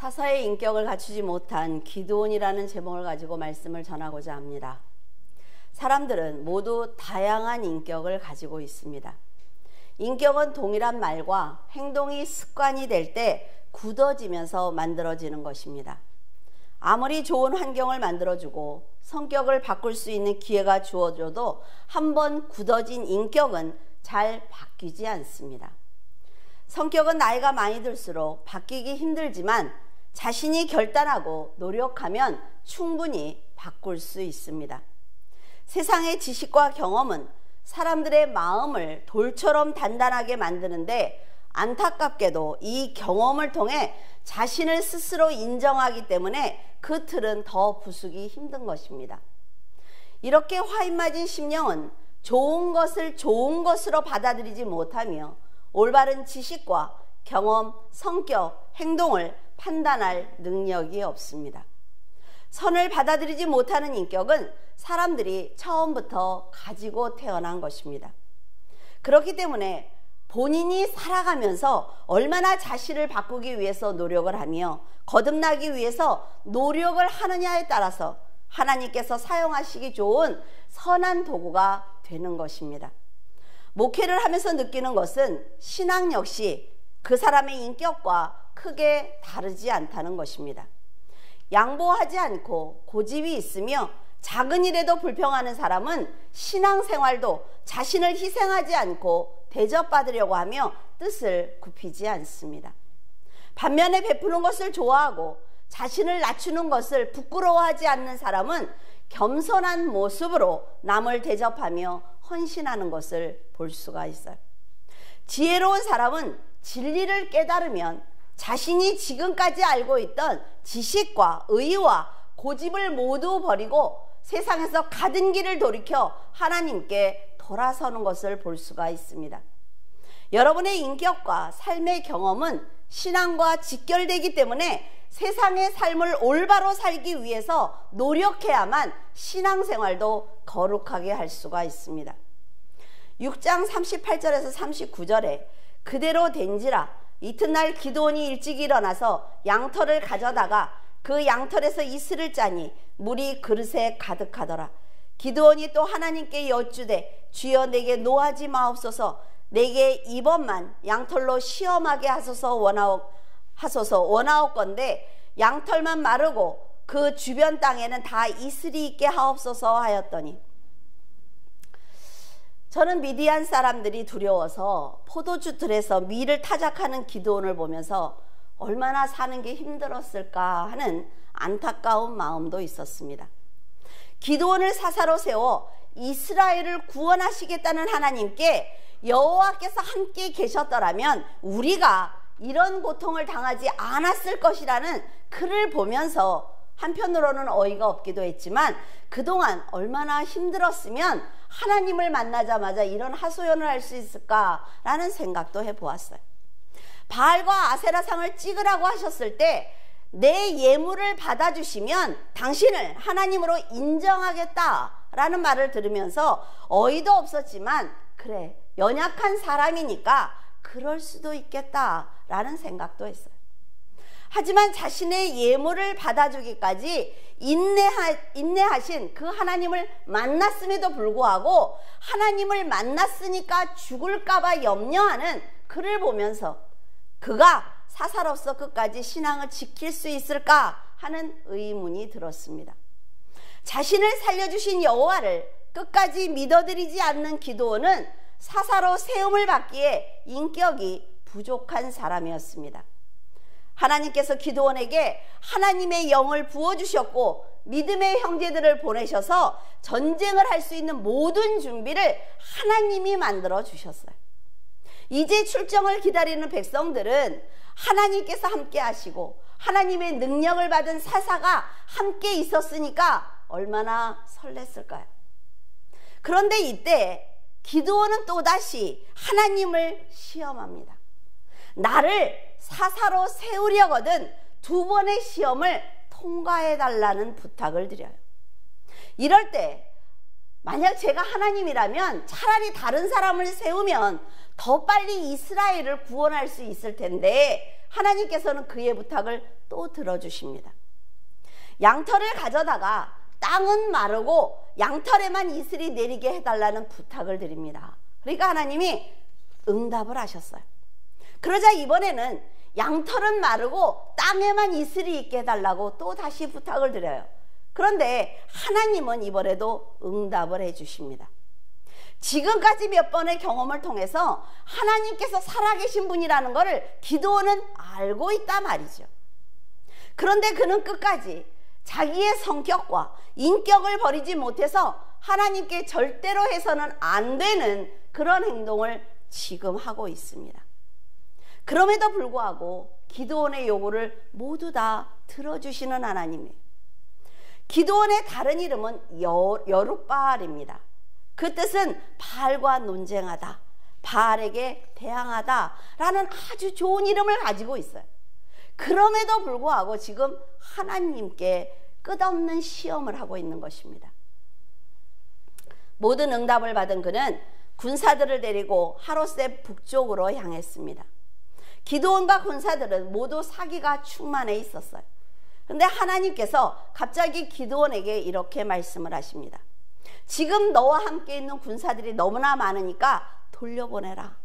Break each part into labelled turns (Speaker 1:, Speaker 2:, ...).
Speaker 1: 사사의 인격을 갖추지 못한 기드온이라는 제목을 가지고 말씀을 전하고자 합니다. 사람들은 모두 다양한 인격을 가지고 있습니다. 인격은 동일한 말과 행동이 습관이 될 때 굳어지면서 만들어지는 것입니다. 아무리 좋은 환경을 만들어주고 성격을 바꿀 수 있는 기회가 주어져도 한번 굳어진 인격은 잘 바뀌지 않습니다. 성격은 나이가 많이 들수록 바뀌기 힘들지만 자신이 결단하고 노력하면 충분히 바꿀 수 있습니다. 세상의 지식과 경험은 사람들의 마음을 돌처럼 단단하게 만드는데 안타깝게도 이 경험을 통해 자신을 스스로 인정하기 때문에 그 틀은 더 부수기 힘든 것입니다. 이렇게 화인맞은 심령은 좋은 것을 좋은 것으로 받아들이지 못하며 올바른 지식과 경험, 성격, 행동을 판단할 능력이 없습니다. 선을 받아들이지 못하는 인격은 사람들이 처음부터 가지고 태어난 것입니다. 그렇기 때문에 본인이 살아가면서 얼마나 자신을 바꾸기 위해서 노력을 하며 거듭나기 위해서 노력을 하느냐에 따라서 하나님께서 사용하시기 좋은 선한 도구가 되는 것입니다. 목회를 하면서 느끼는 것은 신앙 역시 그 사람의 인격과 크게 다르지 않다는 것입니다. 양보하지 않고 고집이 있으며 작은 일에도 불평하는 사람은 신앙생활도 자신을 희생하지 않고 대접받으려고 하며 뜻을 굽히지 않습니다. 반면에 베푸는 것을 좋아하고 자신을 낮추는 것을 부끄러워하지 않는 사람은 겸손한 모습으로 남을 대접하며 헌신하는 것을 볼 수가 있어요. 지혜로운 사람은 진리를 깨달으면 자신이 지금까지 알고 있던 지식과 의와 고집을 모두 버리고 세상에서 가던 길을 돌이켜 하나님께 돌아서는 것을 볼 수가 있습니다. 여러분의 인격과 삶의 경험은 신앙과 직결되기 때문에 세상의 삶을 올바로 살기 위해서 노력해야만 신앙생활도 거룩하게 할 수가 있습니다. 6장 38절에서 39절에 그대로 된지라 이튿날 기드온이 일찍 일어나서 양털을 가져다가 그 양털에서 이슬을 짜니 물이 그릇에 가득하더라. 기드온이 또 하나님께 여쭈되 주여 내게 노하지 마옵소서 내게 이번만 양털로 시험하게 하소서 원하옵건대 양털만 마르고 그 주변 땅에는 다 이슬이 있게 하옵소서 하였더니 저는 미디안 사람들이 두려워서 포도주 틀에서 밀을 타작하는 기드온을 보면서 얼마나 사는 게 힘들었을까 하는 안타까운 마음도 있었습니다. 기드온을 사사로 세워 이스라엘을 구원하시겠다는 하나님께 여호와께서 함께 계셨더라면 우리가 이런 고통을 당하지 않았을 것이라는 글을 보면서 한편으로는 어이가 없기도 했지만 그동안 얼마나 힘들었으면 하나님을 만나자마자 이런 하소연을 할 수 있을까라는 생각도 해보았어요. 바알과 아세라상을 찍으라고 하셨을 때 내 예물을 받아주시면 당신을 하나님으로 인정하겠다라는 말을 들으면서 어이도 없었지만 그래 연약한 사람이니까 그럴 수도 있겠다라는 생각도 했어요. 하지만 자신의 예물을 받아주기까지 인내하신 그 하나님을 만났음에도 불구하고 하나님을 만났으니까 죽을까봐 염려하는 그를 보면서 그가 사사로서 끝까지 신앙을 지킬 수 있을까 하는 의문이 들었습니다. 자신을 살려주신 여호와를 끝까지 믿어드리지 않는 기드온은 사사로 세움을 받기에 인격이 부족한 사람이었습니다. 하나님께서 기드온에게 하나님의 영을 부어주셨고 믿음의 형제들을 보내셔서 전쟁을 할 수 있는 모든 준비를 하나님이 만들어 주셨어요. 이제 출정을 기다리는 백성들은 하나님께서 함께 하시고 하나님의 능력을 받은 사사가 함께 있었으니까 얼마나 설렜을까요? 그런데 이때 기드온은 또다시 하나님을 시험합니다. 나를 사사로 세우려거든 두 번의 시험을 통과해달라는 부탁을 드려요. 이럴 때 만약 제가 하나님이라면 차라리 다른 사람을 세우면 더 빨리 이스라엘을 구원할 수 있을 텐데 하나님께서는 그의 부탁을 또 들어주십니다. 양털을 가져다가 땅은 마르고 양털에만 이슬이 내리게 해달라는 부탁을 드립니다. 그러니까 하나님이 응답을 하셨어요. 그러자 이번에는 양털은 마르고 땅에만 이슬이 있게 해달라고 또 다시 부탁을 드려요. 그런데 하나님은 이번에도 응답을 해주십니다. 지금까지 몇 번의 경험을 통해서 하나님께서 살아계신 분이라는 것을 기드온은 알고 있단 말이죠. 그런데 그는 끝까지 자기의 성격과 인격을 버리지 못해서 하나님께 절대로 해서는 안 되는 그런 행동을 지금 하고 있습니다. 그럼에도 불구하고 기드온의 요구를 모두 다 들어주시는 하나님이에요. 기드온의 다른 이름은 여룻바알입니다. 그 뜻은 바알과 논쟁하다, 바알에게 대항하다 라는 아주 좋은 이름을 가지고 있어요. 그럼에도 불구하고 지금 하나님께 끝없는 시험을 하고 있는 것입니다. 모든 응답을 받은 그는 군사들을 데리고 하롯셋 북쪽으로 향했습니다. 기드온과 군사들은 모두 사기가 충만해 있었어요. 그런데 하나님께서 갑자기 기드온에게 이렇게 말씀을 하십니다. 지금 너와 함께 있는 군사들이 너무나 많으니까 돌려보내라.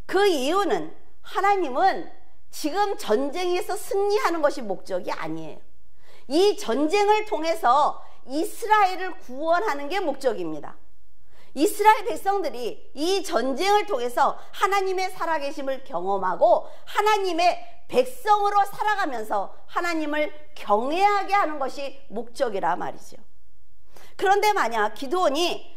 Speaker 1: 그 이유는 하나님은 지금 전쟁에서 승리하는 것이 목적이 아니에요. 이 전쟁을 통해서 이스라엘을 구원하는 게 목적입니다. 이스라엘 백성들이 이 전쟁을 통해서 하나님의 살아계심을 경험하고 하나님의 백성으로 살아가면서 하나님을 경외하게 하는 것이 목적이라 말이죠. 그런데 만약 기드온이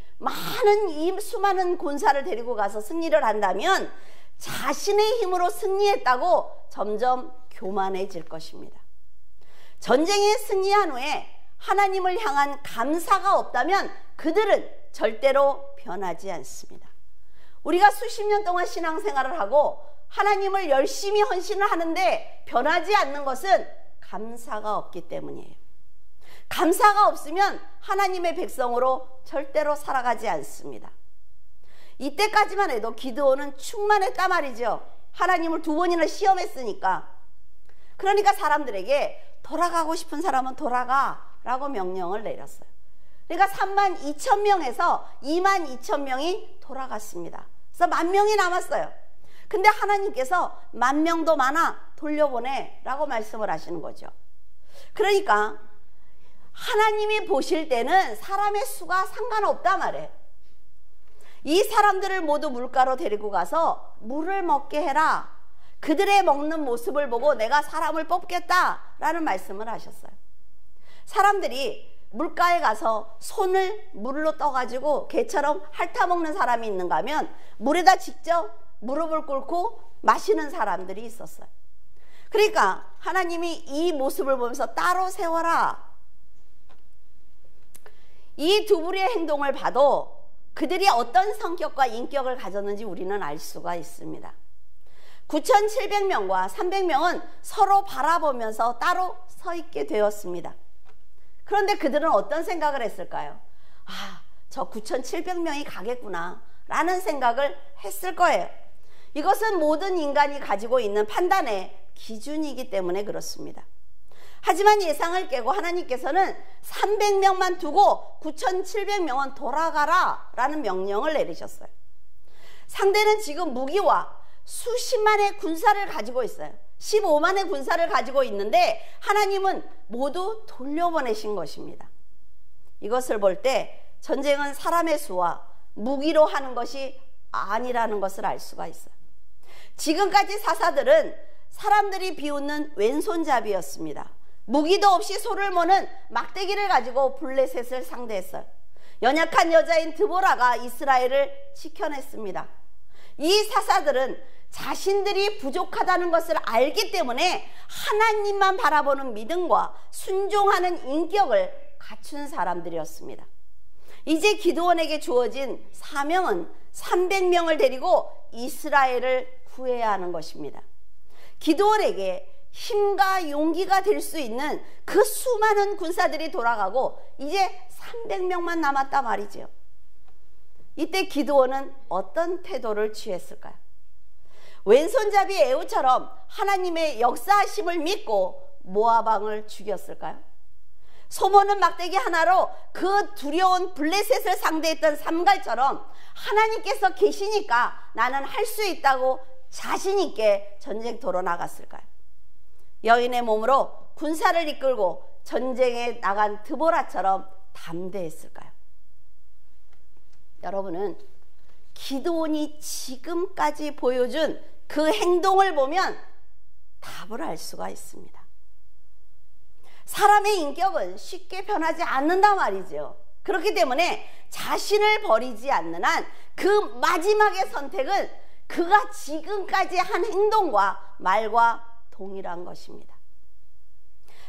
Speaker 1: 이 수많은 군사를 데리고 가서 승리를 한다면 자신의 힘으로 승리했다고 점점 교만해질 것입니다. 전쟁에 승리한 후에 하나님을 향한 감사가 없다면 그들은 절대로 변하지 않습니다. 우리가 수십 년 동안 신앙생활을 하고 하나님을 열심히 헌신을 하는데 변하지 않는 것은 감사가 없기 때문이에요. 감사가 없으면 하나님의 백성으로 절대로 살아가지 않습니다. 이때까지만 해도 기드온은 충만했단 말이죠. 하나님을 2번이나 시험했으니까. 그러니까 사람들에게 돌아가고 싶은 사람은 돌아가 라고 명령을 내렸어요. 그러니까 32,000명에서 22,000명이 돌아갔습니다. 그래서 10,000명이 남았어요. 근데 하나님께서 10,000명도 많아 돌려보내 라고 말씀을 하시는 거죠. 그러니까 하나님이 보실 때는 사람의 수가 상관없단 말이에요. 이 사람들을 모두 물가로 데리고 가서 물을 먹게 해라. 그들의 먹는 모습을 보고 내가 사람을 뽑겠다라는 말씀을 하셨어요. 사람들이 물가에 가서 손을 물로 떠가지고 개처럼 핥아먹는 사람이 있는가 하면 물에다 직접 무릎을 꿇고 마시는 사람들이 있었어요. 그러니까 하나님이 이 모습을 보면서 따로 세워라. 이 두 부류의 행동을 봐도 그들이 어떤 성격과 인격을 가졌는지 우리는 알 수가 있습니다. 9,700명과 300명은 서로 바라보면서 따로 서 있게 되었습니다. 그런데 그들은 어떤 생각을 했을까요? 아, 저 9,700명이 가겠구나 라는 생각을 했을 거예요. 이것은 모든 인간이 가지고 있는 판단의 기준이기 때문에 그렇습니다. 하지만 예상을 깨고 하나님께서는 300명만 두고 9,700명은 돌아가라 라는 명령을 내리셨어요. 상대는 지금 무기와 수십만의 군사를 가지고 있어요. 15만의 군사를 가지고 있는데 하나님은 모두 돌려보내신 것입니다. 이것을 볼 때 전쟁은 사람의 수와 무기로 하는 것이 아니라는 것을 알 수가 있어요. 지금까지 사사들은 사람들이 비웃는 왼손잡이였습니다. 무기도 없이 소를 모는 막대기를 가지고 블레셋을 상대했어요. 연약한 여자인 드보라가 이스라엘을 지켜냈습니다. 이 사사들은 자신들이 부족하다는 것을 알기 때문에 하나님만 바라보는 믿음과 순종하는 인격을 갖춘 사람들이었습니다. 이제 기드온에게 주어진 사명은 300명을 데리고 이스라엘을 구해야 하는 것입니다. 기드온에게 힘과 용기가 될 수 있는 그 수많은 군사들이 돌아가고 이제 300명만 남았단 말이죠. 이때 기드온은 어떤 태도를 취했을까요? 왼손잡이 에후처럼 하나님의 역사하심을 믿고 모압 왕을 죽였을까요? 소모는 막대기 하나로 그 두려운 블레셋을 상대했던 삼갈처럼 하나님께서 계시니까 나는 할 수 있다고 자신 있게 전쟁터로 나갔을까요? 여인의 몸으로 군사를 이끌고 전쟁에 나간 드보라처럼 담대했을까요? 여러분은 기드온이 지금까지 보여준 그 행동을 보면 답을 알 수가 있습니다. 사람의 인격은 쉽게 변하지 않는단 말이죠. 그렇기 때문에 자신을 버리지 않는 한 그 마지막의 선택은 그가 지금까지 한 행동과 말과 동일한 것입니다.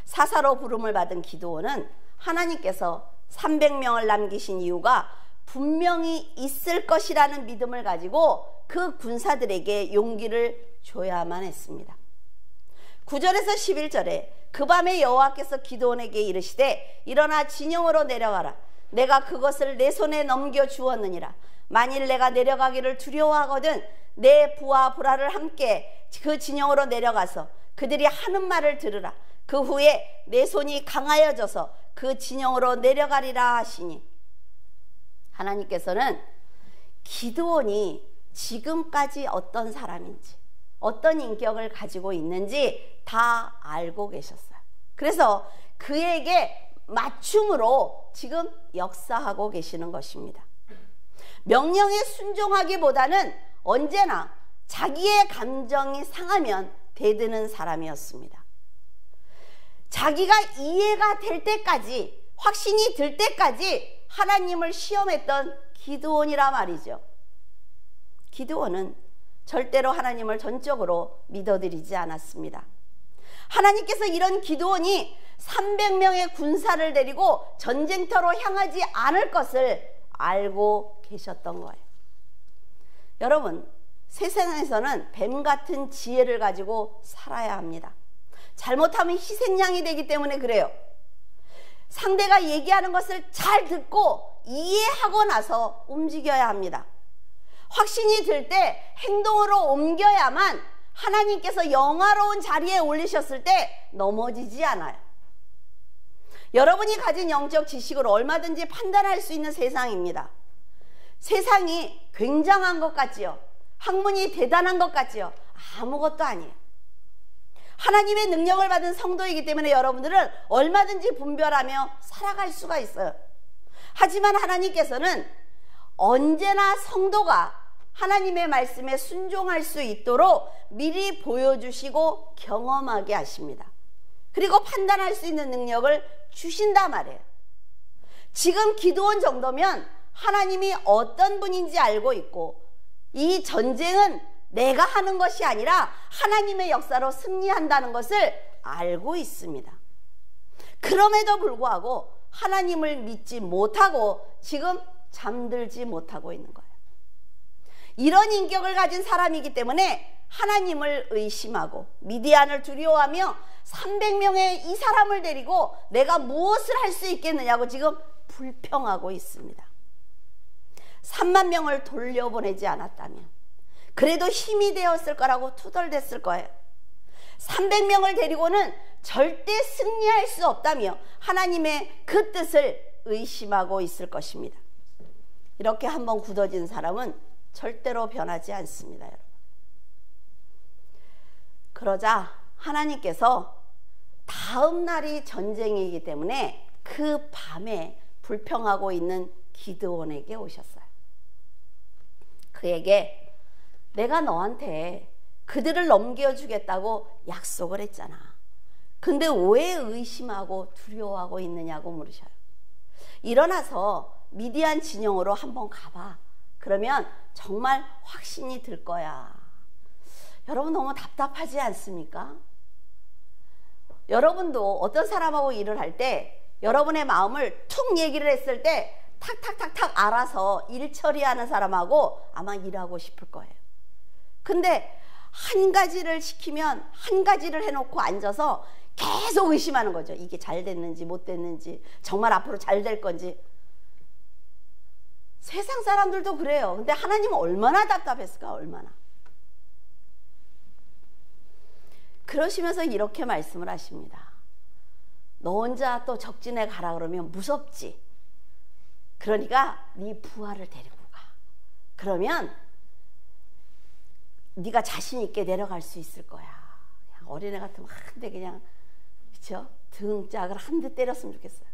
Speaker 1: 사사로 부름을 받은 기드온은 하나님께서 300명을 남기신 이유가 분명히 있을 것이라는 믿음을 가지고 그 군사들에게 용기를 줘야만 했습니다. 9절에서 11절에 그 밤에 여호와께서 기드온에게 이르시되 일어나 진영으로 내려가라. 내가 그것을 내 손에 넘겨 주었느니라. 만일 내가 내려가기를 두려워하거든 내 부하 브라를 함께 그 진영으로 내려가서 그들이 하는 말을 들으라. 그 후에 내 손이 강하여져서 그 진영으로 내려가리라 하시니, 하나님께서는 기드온이 지금까지 어떤 사람인지 어떤 인격을 가지고 있는지 다 알고 계셨어요. 그래서 그에게 맞춤으로 지금 역사하고 계시는 것입니다. 명령에 순종하기보다는 언제나 자기의 감정이 상하면 대드는 사람이었습니다. 자기가 이해가 될 때까지, 확신이 들 때까지 하나님을 시험했던 기드온이라 말이죠. 기드온은 절대로 하나님을 전적으로 믿어드리지 않았습니다. 하나님께서 이런 기드온이 300명의 군사를 데리고 전쟁터로 향하지 않을 것을 알고 계셨던 거예요. 여러분, 세상에서는 뱀 같은 지혜를 가지고 살아야 합니다. 잘못하면 희생양이 되기 때문에 그래요. 상대가 얘기하는 것을 잘 듣고 이해하고 나서 움직여야 합니다. 확신이 들 때 행동으로 옮겨야만 하나님께서 영화로운 자리에 올리셨을 때 넘어지지 않아요. 여러분이 가진 영적 지식으로 얼마든지 판단할 수 있는 세상입니다. 세상이 굉장한 것 같지요. 학문이 대단한 것 같지요. 아무것도 아니에요. 하나님의 능력을 받은 성도이기 때문에 여러분들은 얼마든지 분별하며 살아갈 수가 있어요. 하지만 하나님께서는 언제나 성도가 하나님의 말씀에 순종할 수 있도록 미리 보여주시고 경험하게 하십니다. 그리고 판단할 수 있는 능력을 주신단 말이에요. 지금 기드온 정도면 하나님이 어떤 분인지 알고 있고, 이 전쟁은 내가 하는 것이 아니라 하나님의 역사로 승리한다는 것을 알고 있습니다. 그럼에도 불구하고 하나님을 믿지 못하고 지금 잠들지 못하고 있는 거예요. 이런 인격을 가진 사람이기 때문에 하나님을 의심하고 미디안을 두려워하며 300명의 이 사람을 데리고 내가 무엇을 할 수 있겠느냐고 지금 불평하고 있습니다. 3만 명을 돌려보내지 않았다면 그래도 힘이 되었을 거라고 투덜댔을 거예요. 300명을 데리고는 절대 승리할 수 없다며 하나님의 그 뜻을 의심하고 있을 것입니다. 이렇게 한번 굳어진 사람은 절대로 변하지 않습니다, 여러분. 그러자 하나님께서 다음 날이 전쟁이기 때문에 그 밤에 불평하고 있는 기드온에게 오셨어요. 그에게 내가 너한테 그들을 넘겨주겠다고 약속을 했잖아. 근데 왜 의심하고 두려워하고 있느냐고 물으셔요. 일어나서 미디안 진영으로 한번 가봐. 그러면 정말 확신이 들 거야. 여러분 너무 답답하지 않습니까? 여러분도 어떤 사람하고 일을 할 때 여러분의 마음을 툭 얘기를 했을 때 탁탁탁탁 알아서 일 처리하는 사람하고 아마 일하고 싶을 거예요. 근데 한 가지를 시키면 한 가지를 해놓고 앉아서 계속 의심하는 거죠. 이게 잘 됐는지 못 됐는지, 정말 앞으로 잘 될 건지. 세상 사람들도 그래요. 근데 하나님은 얼마나 답답했을까, 얼마나. 그러시면서 이렇게 말씀을 하십니다. 너 혼자 또 적진에 가라 그러면 무섭지. 그러니까 네 부하를 데리고 가. 그러면 네가 자신 있게 내려갈 수 있을 거야. 그냥 어린애 같으면 한 대 그냥, 그렇죠? 등짝을 한 대 때렸으면 좋겠어요.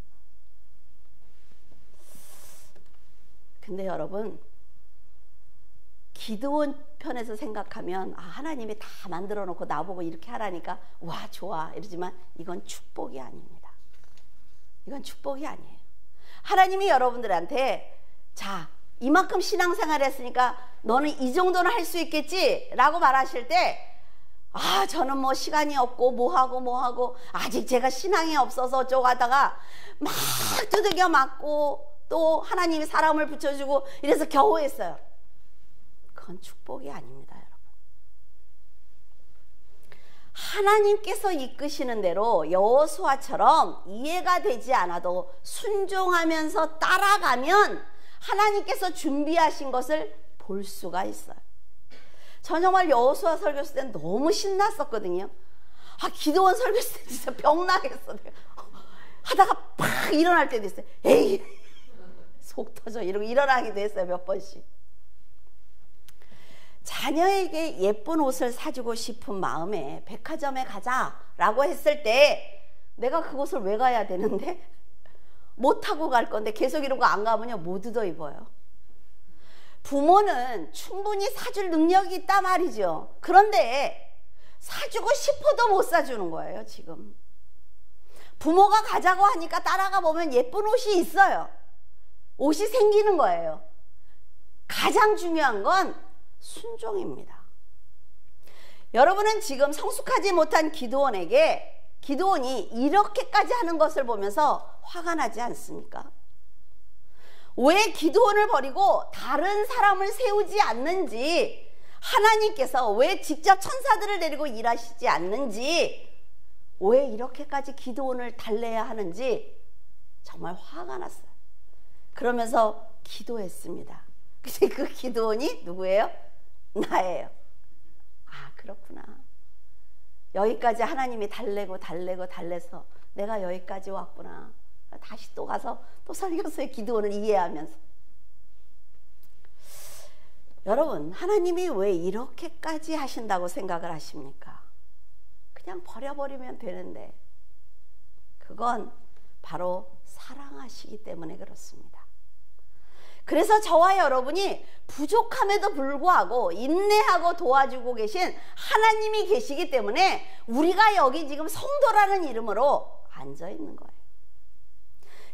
Speaker 1: 근데 여러분, 기드온 편에서 생각하면 하나님이 다 만들어 놓고 나보고 이렇게 하라니까 와 좋아 이러지만 이건 축복이 아닙니다. 이건 축복이 아니에요. 하나님이 여러분들한테 자 이만큼 신앙생활 했으니까 너는 이 정도는 할 수 있겠지 라고 말하실 때 저는 뭐 시간이 없고 뭐하고 아직 제가 신앙이 없어서 어쩌고 하다가 막 두들겨 맞고 또 하나님이 사람을 붙여주고 이래서 겨우 했어요. 그건 축복이 아닙니다, 여러분. 하나님께서 이끄시는 대로 여호수아처럼 이해가 되지 않아도 순종하면서 따라가면 하나님께서 준비하신 것을 볼 수가 있어요. 전 정말 여호수아 설교했을 때는 너무 신났었거든요. 기드온 설교했을 때 진짜 병나겠어. 하다가 팍 일어날 때도 있어요. 에이 속 터져 이러고 일어나기도 했어요, 몇 번씩. 자녀에게 예쁜 옷을 사주고 싶은 마음에 백화점에 가자라고 했을 때 내가 그곳을 왜 가야 되는데? 못 타고 갈 건데 계속 이러고 안 가면요 못 얻어 입어요. 부모는 충분히 사줄 능력이 있단 말이죠. 그런데 사주고 싶어도 못 사주는 거예요, 지금. 부모가 가자고 하니까 따라가 보면 예쁜 옷이 있어요. 옷이 생기는 거예요. 가장 중요한 건 순종입니다. 여러분은 지금 성숙하지 못한 기드온이 이렇게까지 하는 것을 보면서 화가 나지 않습니까? 왜 기드온을 버리고 다른 사람을 세우지 않는지, 하나님께서 왜 직접 천사들을 데리고 일하시지 않는지, 왜 이렇게까지 기드온을 달래야 하는지 정말 화가 났어요. 그러면서 기도했습니다. 근데 그 기드온이 누구예요? 나예요. 그렇구나. 여기까지 하나님이 달래서 내가 여기까지 왔구나. 다시 또 가서 또 설교서의 기드온을 이해하면서. 여러분, 하나님이 왜 이렇게까지 하신다고 생각을 하십니까? 그냥 버려버리면 되는데, 그건 바로 사랑하시기 때문에 그렇습니다. 그래서 저와 여러분이 부족함에도 불구하고 인내하고 도와주고 계신 하나님이 계시기 때문에 우리가 여기 지금 성도라는 이름으로 앉아 있는 거예요.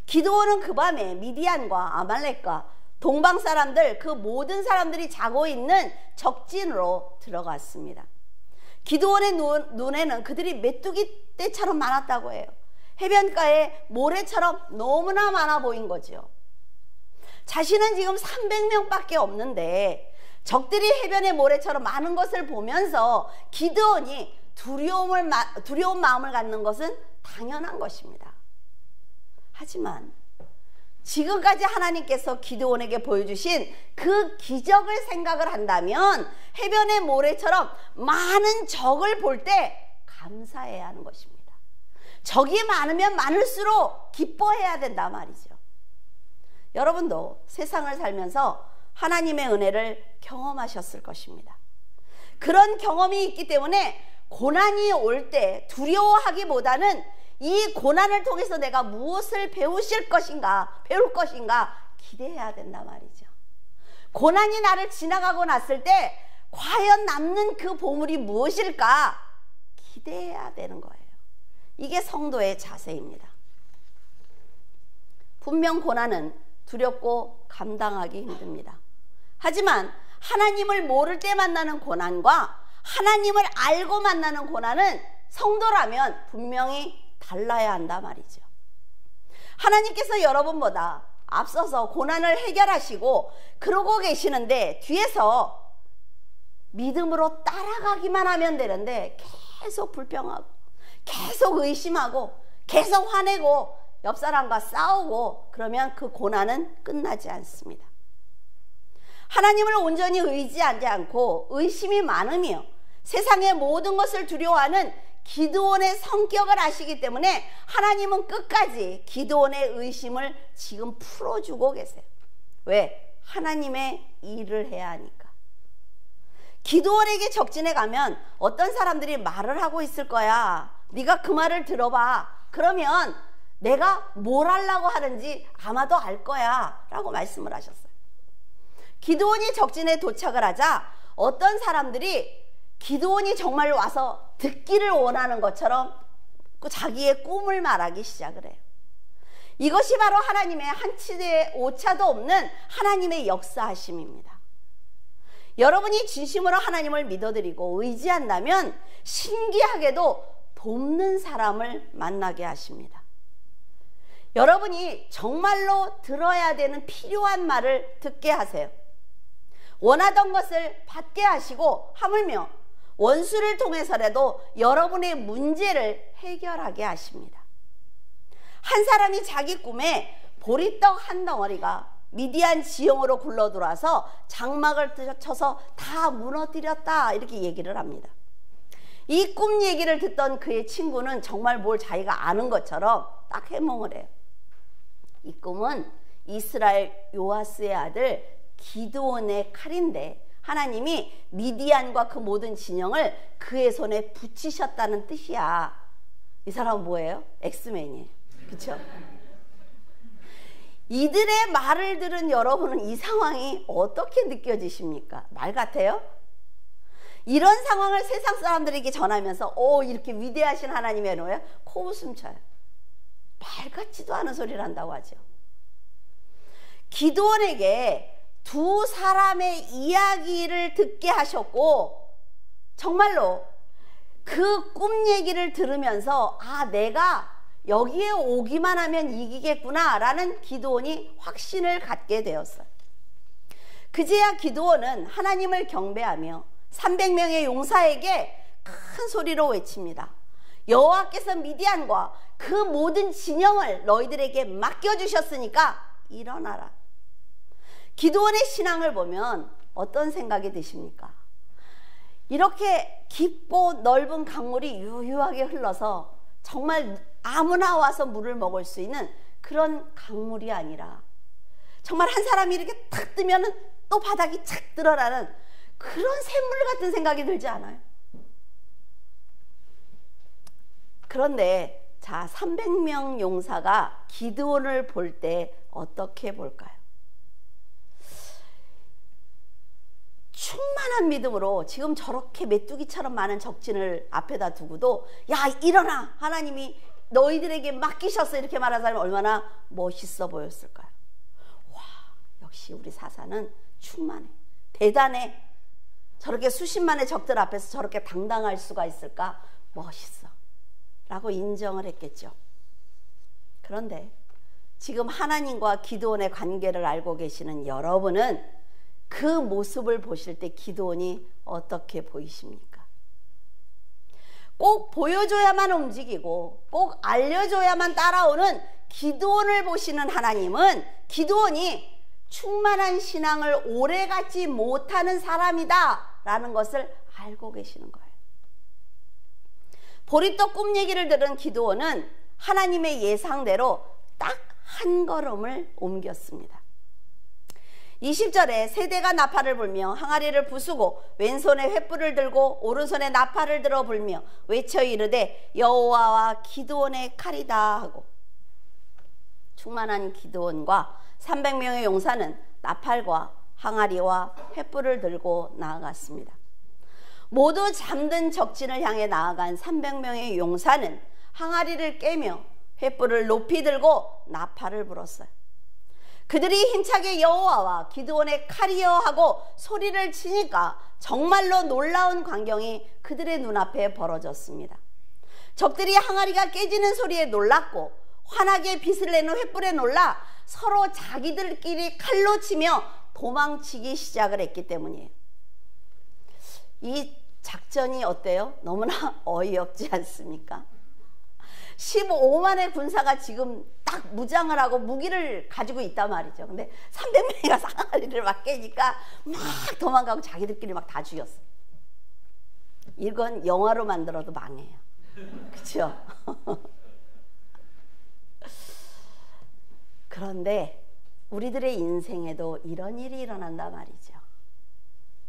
Speaker 1: 기드온은 그 밤에 미디안과 아말렉과 동방 사람들, 그 모든 사람들이 자고 있는 적진으로 들어갔습니다. 기드온의 눈에는 그들이 메뚜기 떼처럼 많았다고 해요. 해변가에 모래처럼 너무나 많아 보인 거죠. 자신은 지금 300명밖에 없는데 적들이 해변의 모래처럼 많은 것을 보면서 기드온이 두려운 마음을 갖는 것은 당연한 것입니다. 하지만 지금까지 하나님께서 기드온에게 보여주신 그 기적을 생각을 한다면 해변의 모래처럼 많은 적을 볼 때 감사해야 하는 것입니다. 적이 많으면 많을수록 기뻐해야 된다 말이죠. 여러분도 세상을 살면서 하나님의 은혜를 경험하셨을 것입니다. 그런 경험이 있기 때문에 고난이 올 때 두려워하기보다는 이 고난을 통해서 내가 무엇을 배울 것인가 기대해야 된다 말이죠. 고난이 나를 지나가고 났을 때 과연 남는 그 보물이 무엇일까 기대해야 되는 거예요. 이게 성도의 자세입니다. 분명 고난은 두렵고 감당하기 힘듭니다. 하지만 하나님을 모를 때 만나는 고난과 하나님을 알고 만나는 고난은 성도라면 분명히 달라야 한다 말이죠. 하나님께서 여러분보다 앞서서 고난을 해결하시고 그러고 계시는데 뒤에서 믿음으로 따라가기만 하면 되는데 계속 불평하고 계속 의심하고 계속 화내고 옆 사람과 싸우고 그러면 그 고난은 끝나지 않습니다. 하나님을 온전히 의지하지 않고 의심이 많으며 세상의 모든 것을 두려워하는 기드온의 성격을 아시기 때문에 하나님은 끝까지 기드온의 의심을 지금 풀어주고 계세요. 왜? 하나님의 일을 해야 하니까. 기드온에게 적진에 가면 어떤 사람들이 말을 하고 있을 거야. 네가 그 말을 들어봐. 그러면 내가 뭘 하려고 하는지 아마도 알 거야 라고 말씀을 하셨어요. 기드온이 적진에 도착을 하자 어떤 사람들이 기드온이 정말 와서 듣기를 원하는 것처럼 자기의 꿈을 말하기 시작을 해요. 이것이 바로 하나님의 한치의 오차도 없는 하나님의 역사하심입니다. 여러분이 진심으로 하나님을 믿어드리고 의지한다면 신기하게도 돕는 사람을 만나게 하십니다. 여러분이 정말로 들어야 되는 필요한 말을 듣게 하세요. 원하던 것을 받게 하시고 하물며 원수를 통해서라도 여러분의 문제를 해결하게 하십니다. 한 사람이 자기 꿈에 보리떡 한 덩어리가 미디안 지형으로 굴러 들어와서 장막을 쳐서 다 무너뜨렸다 이렇게 얘기를 합니다. 이 꿈 얘기를 듣던 그의 친구는 정말 뭘 자기가 아는 것처럼 딱 해몽을 해요. 이 꿈은 이스라엘 요아스의 아들 기드온의 칼인데 하나님이 미디안과 그 모든 진영을 그의 손에 붙이셨다는 뜻이야. 이 사람은 뭐예요? 엑스맨이에요. 그렇죠? 이들의 말을 들은 여러분은 이 상황이 어떻게 느껴지십니까? 말 같아요? 이런 상황을 세상 사람들에게 전하면서 이렇게 위대하신 하나님의 노예 코웃음 쳐요. 말 같지도 않은 소리를 한다고 하죠. 기드온에게 두 사람의 이야기를 듣게 하셨고 정말로 그 꿈 얘기를 들으면서 내가 여기에 오기만 하면 이기겠구나 라는 기드온이 확신을 갖게 되었어요. 그제야 기드온은 하나님을 경배하며 300명의 용사에게 큰 소리로 외칩니다. 여호와께서 미디안과 그 모든 진영을 너희들에게 맡겨주셨으니까 일어나라. 기드온의 신앙을 보면 어떤 생각이 드십니까? 이렇게 깊고 넓은 강물이 유유하게 흘러서 정말 아무나 와서 물을 먹을 수 있는 그런 강물이 아니라 정말 한 사람이 이렇게 탁 뜨면 또 바닥이 착 드러나는 그런 샘물 같은 생각이 들지 않아요? 그런데 자, 300명 용사가 기드온을 볼 때 어떻게 볼까요? 충만한 믿음으로 지금 저렇게 메뚜기처럼 많은 적진을 앞에다 두고도 야 일어나 하나님이 너희들에게 맡기셨어 이렇게 말한 사람이 얼마나 멋있어 보였을까요? 와 역시 우리 사사는 충만해 대단해 저렇게 수십만의 적들 앞에서 저렇게 당당할 수가 있을까? 멋있어 라고 인정을 했겠죠. 그런데 지금 하나님과 기드온의 관계를 알고 계시는 여러분은 그 모습을 보실 때 기드온이 어떻게 보이십니까? 꼭 보여줘야만 움직이고 꼭 알려줘야만 따라오는 기드온을 보시는 하나님은 기드온이 충만한 신앙을 오래 갖지 못하는 사람이다 라는 것을 알고 계시는 거예요. 보리떡 꿈 얘기를 들은 기드온은 하나님의 예상대로 딱 한 걸음을 옮겼습니다. 20절에 세대가 나팔을 불며 항아리를 부수고 왼손에 횃불을 들고 오른손에 나팔을 들어 불며 외쳐 이르되 여호와와 기드온의 칼이다 하고 충만한 기드온과 300명의 용사는 나팔과 항아리와 횃불을 들고 나아갔습니다. 모두 잠든 적진을 향해 나아간 300명의 용사는 항아리를 깨며 횃불을 높이 들고 나팔을 불었어요. 그들이 힘차게 여호와와 기드온의 칼이여 하고 소리를 치니까 정말로 놀라운 광경이 그들의 눈앞에 벌어졌습니다. 적들이 항아리가 깨지는 소리에 놀랐고 환하게 빛을 내는 횃불에 놀라 서로 자기들끼리 칼로 치며 도망치기 시작을 했기 때문이에요. 이 작전이 어때요? 너무나 어이없지 않습니까? 15만의 군사가 지금 딱 무장을 하고 무기를 가지고 있단 말이죠. 근데 300명이 가서 항아리를 막 깨니까 막 도망가고 자기들끼리 막 다 죽였어. 이건 영화로 만들어도 망해요. 그렇죠? 그런데 우리들의 인생에도 이런 일이 일어난단 말이죠.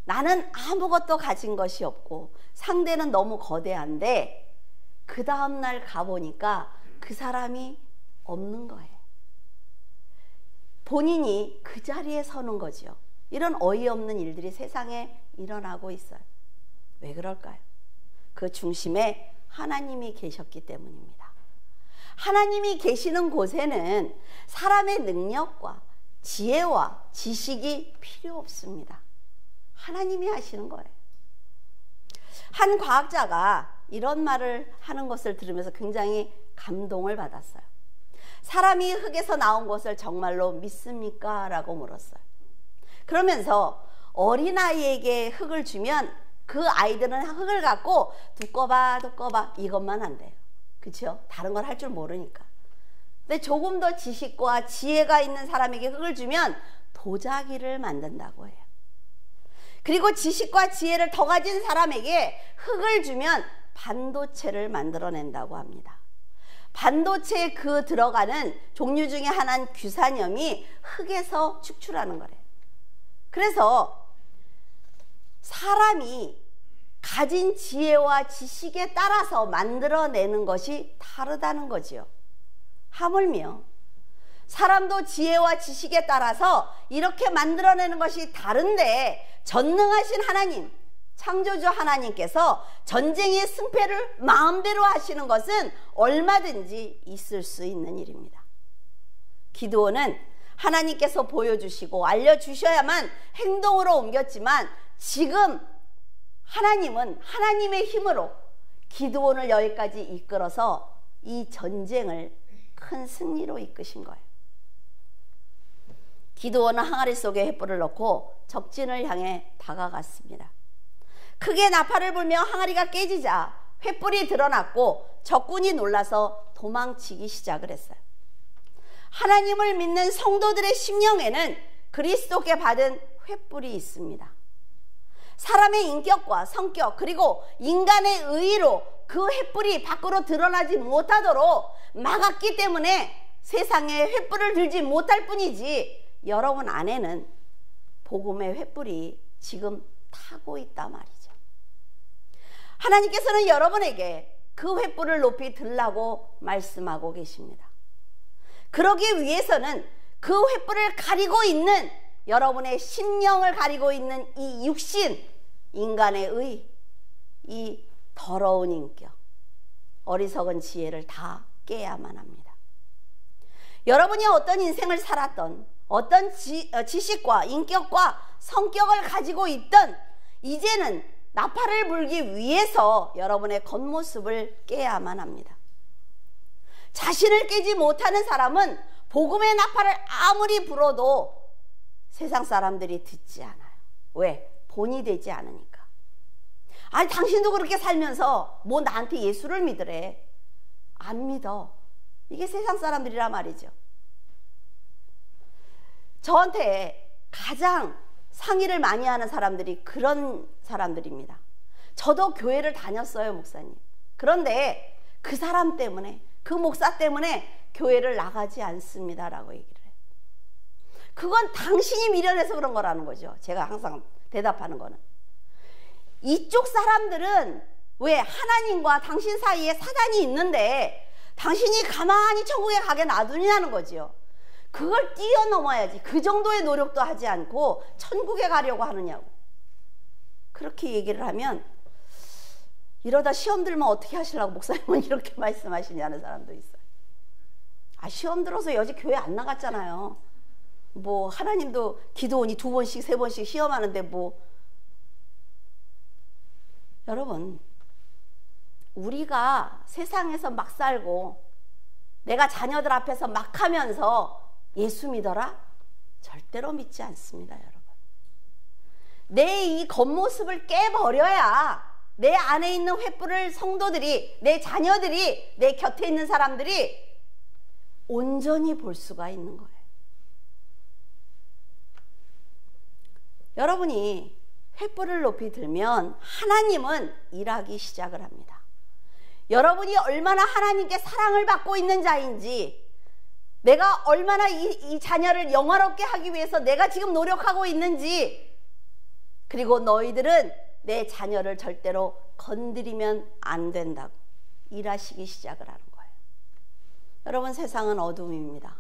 Speaker 1: 나는 아무것도 가진 것이 없고 상대는 너무 거대한데 그 다음날 가보니까 그 사람이 없는 거예요. 본인이 그 자리에 서는 거죠. 이런 어이없는 일들이 세상에 일어나고 있어요. 왜 그럴까요? 그 중심에 하나님이 계셨기 때문입니다. 하나님이 계시는 곳에는 사람의 능력과 지혜와 지식이 필요 없습니다. 하나님이 하시는 거예요. 한 과학자가 이런 말을 하는 것을 들으면서 굉장히 감동을 받았어요. 사람이 흙에서 나온 것을 정말로 믿습니까? 라고 물었어요. 그러면서 어린아이에게 흙을 주면 그 아이들은 흙을 갖고 두꺼봐 이것만 한대요. 그렇죠? 다른 걸 할 줄 모르니까. 근데 조금 더 지식과 지혜가 있는 사람에게 흙을 주면 도자기를 만든다고 해요. 그리고 지식과 지혜를 더 가진 사람에게 흙을 주면 반도체를 만들어낸다고 합니다. 반도체에 그 들어가는 종류 중에 하나는 규산염이 흙에서 축출하는 거래요. 그래서 사람이 가진 지혜와 지식에 따라서 만들어내는 것이 다르다는 거지요. 하물며 사람도 지혜와 지식에 따라서 이렇게 만들어내는 것이 다른데 전능하신 하나님, 창조주 하나님께서 전쟁의 승패를 마음대로 하시는 것은 얼마든지 있을 수 있는 일입니다. 기드온은 하나님께서 보여주시고 알려주셔야만 행동으로 옮겼지만 지금 하나님은 하나님의 힘으로 기드온을 여기까지 이끌어서 이 전쟁을 큰 승리로 이끄신 거예요. 기드온은 항아리 속에 횃불을 넣고 적진을 향해 다가갔습니다. 크게 나팔을 불며 항아리가 깨지자 횃불이 드러났고 적군이 놀라서 도망치기 시작을 했어요. 하나님을 믿는 성도들의 심령에는 그리스도께 받은 횃불이 있습니다. 사람의 인격과 성격 그리고 인간의 의의로 그 횃불이 밖으로 드러나지 못하도록 막았기 때문에 세상에 횃불을 들지 못할 뿐이지 여러분 안에는 복음의 횃불이 지금 타고 있단 말이죠. 하나님께서는 여러분에게 그 횃불을 높이 들라고 말씀하고 계십니다. 그러기 위해서는 그 횃불을 가리고 있는 여러분의 심령을 가리고 있는 이 육신, 인간의 의, 이 더러운 인격, 어리석은 지혜를 다 깨야만 합니다. 여러분이 어떤 인생을 살았던 어떤 지식과 인격과 성격을 가지고 있던 이제는 나팔을 불기 위해서 여러분의 겉모습을 깨야만 합니다. 자신을 깨지 못하는 사람은 복음의 나팔을 아무리 불어도 세상 사람들이 듣지 않아요. 왜? 본이 되지 않으니까. 아니 당신도 그렇게 살면서 뭐 나한테 예수를 믿으래. 안 믿어. 이게 세상 사람들이란 말이죠. 저한테 가장 상의를 많이 하는 사람들이 그런 사람들입니다. 저도 교회를 다녔어요, 목사님. 그런데 그 사람 때문에, 그 목사 때문에 교회를 나가지 않습니다 라고 얘기를 해요. 그건 당신이 미련해서 그런 거라는 거죠. 제가 항상 대답하는 거는. 이쪽 사람들은 왜 하나님과 당신 사이에 사단이 있는데 당신이 가만히 천국에 가게 놔두냐는 거지요. 그걸 뛰어넘어야지. 그 정도의 노력도 하지 않고 천국에 가려고 하느냐고. 그렇게 얘기를 하면 이러다 시험 들면 어떻게 하시려고 목사님은 이렇게 말씀하시냐는 사람도 있어요. 아, 시험 들어서 여지 교회 안 나갔잖아요. 뭐 하나님도 기도원이 2번씩 3번씩 시험하는데 뭐. 여러분, 우리가 세상에서 막 살고 내가 자녀들 앞에서 막 하면서 예수 믿어라? 절대로 믿지 않습니다, 여러분. 내 이 겉모습을 깨버려야 내 안에 있는 횃불을 성도들이, 내 자녀들이, 내 곁에 있는 사람들이 온전히 볼 수가 있는 거예요. 여러분이 횃불을 높이 들면 하나님은 일하기 시작을 합니다. 여러분이 얼마나 하나님께 사랑을 받고 있는 자인지, 내가 얼마나 이 자녀를 영화롭게 하기 위해서 내가 지금 노력하고 있는지, 그리고 너희들은 내 자녀를 절대로 건드리면 안 된다고 일하시기 시작을 하는 거예요. 여러분, 세상은 어둠입니다.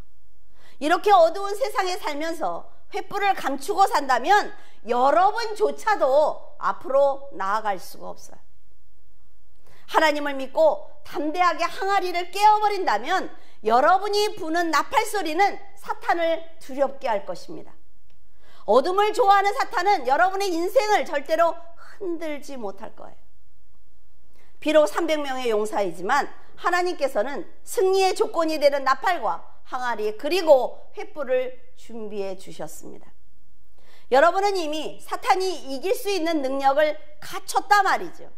Speaker 1: 이렇게 어두운 세상에 살면서 횃불을 감추고 산다면 여러분조차도 앞으로 나아갈 수가 없어요. 하나님을 믿고 담대하게 항아리를 깨어버린다면 여러분이 부는 나팔 소리는 사탄을 두렵게 할 것입니다. 어둠을 좋아하는 사탄은 여러분의 인생을 절대로 흔들지 못할 거예요. 비록 300명의 용사이지만 하나님께서는 승리의 조건이 되는 나팔과 항아리 그리고 횃불을 준비해 주셨습니다. 여러분은 이미 사탄이 이길 수 있는 능력을 갖췄단 말이죠.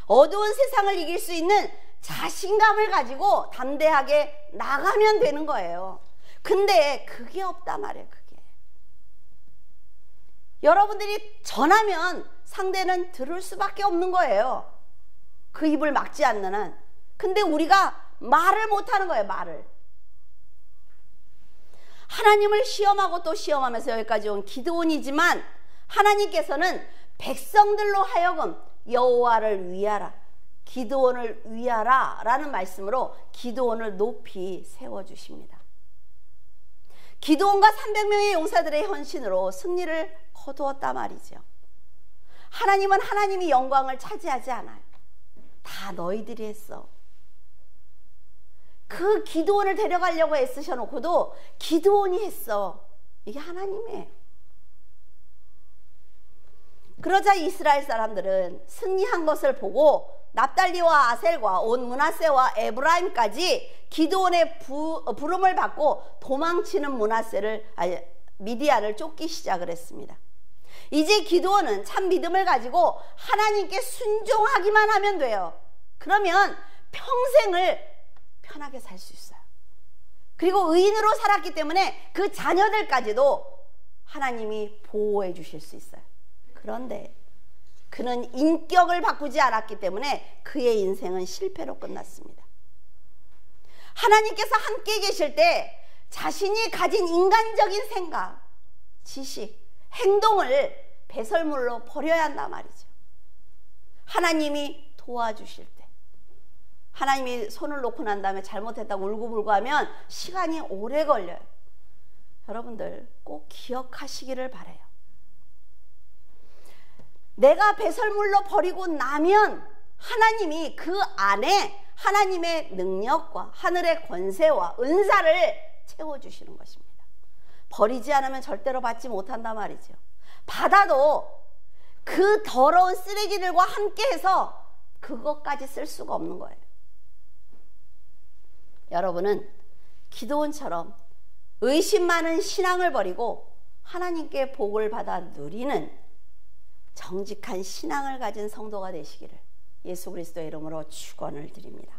Speaker 1: 어두운 세상을 이길 수 있는 자신감을 가지고 담대하게 나가면 되는 거예요. 근데 그게 없단 말이에요. 그게. 여러분들이 전하면 상대는 들을 수밖에 없는 거예요. 그 입을 막지 않는 한. 근데 우리가 말을 못하는 거예요. 말을. 하나님을 시험하고 또 시험하면서 여기까지 온 기드온이지만 하나님께서는 백성들로 하여금 여호와를 위하라, 기드온을 위하라 라는 말씀으로 기드온을 높이 세워주십니다. 기드온과 300명의 용사들의 헌신으로 승리를 거두었단 말이죠. 하나님은 하나님이 영광을 차지하지 않아요. 다 너희들이 했어. 그 기드온을 데려가려고 애쓰셔놓고도 기드온이 했어. 이게 하나님이에요. 그러자 이스라엘 사람들은 승리한 것을 보고 납달리와 아셀과 온 므낫세와 에브라임까지 기드온의 부름을 받고 도망치는 미디안을 쫓기 시작을 했습니다. 이제 기드온은 참 믿음을 가지고 하나님께 순종하기만 하면 돼요. 그러면 평생을 편하게 살 수 있어요. 그리고 의인으로 살았기 때문에 그 자녀들까지도 하나님이 보호해 주실 수 있어요. 그런데 그는 인격을 바꾸지 않았기 때문에 그의 인생은 실패로 끝났습니다. 하나님께서 함께 계실 때 자신이 가진 인간적인 생각, 지식, 행동을 배설물로 버려야 한단 말이죠. 하나님이 도와주실 때, 하나님이 손을 놓고 난 다음에 잘못했다고 울고불고 하면 시간이 오래 걸려요. 여러분들 꼭 기억하시기를 바라요. 내가 배설물로 버리고 나면 하나님이 그 안에 하나님의 능력과 하늘의 권세와 은사를 채워주시는 것입니다. 버리지 않으면 절대로 받지 못한단 말이죠. 받아도 그 더러운 쓰레기들과 함께해서 그것까지 쓸 수가 없는 거예요. 여러분은 기드온처럼 의심 많은 신앙을 버리고 하나님께 복을 받아 누리는 정직한 신앙을 가진 성도가 되시기를 예수 그리스도의 이름으로 축원을 드립니다.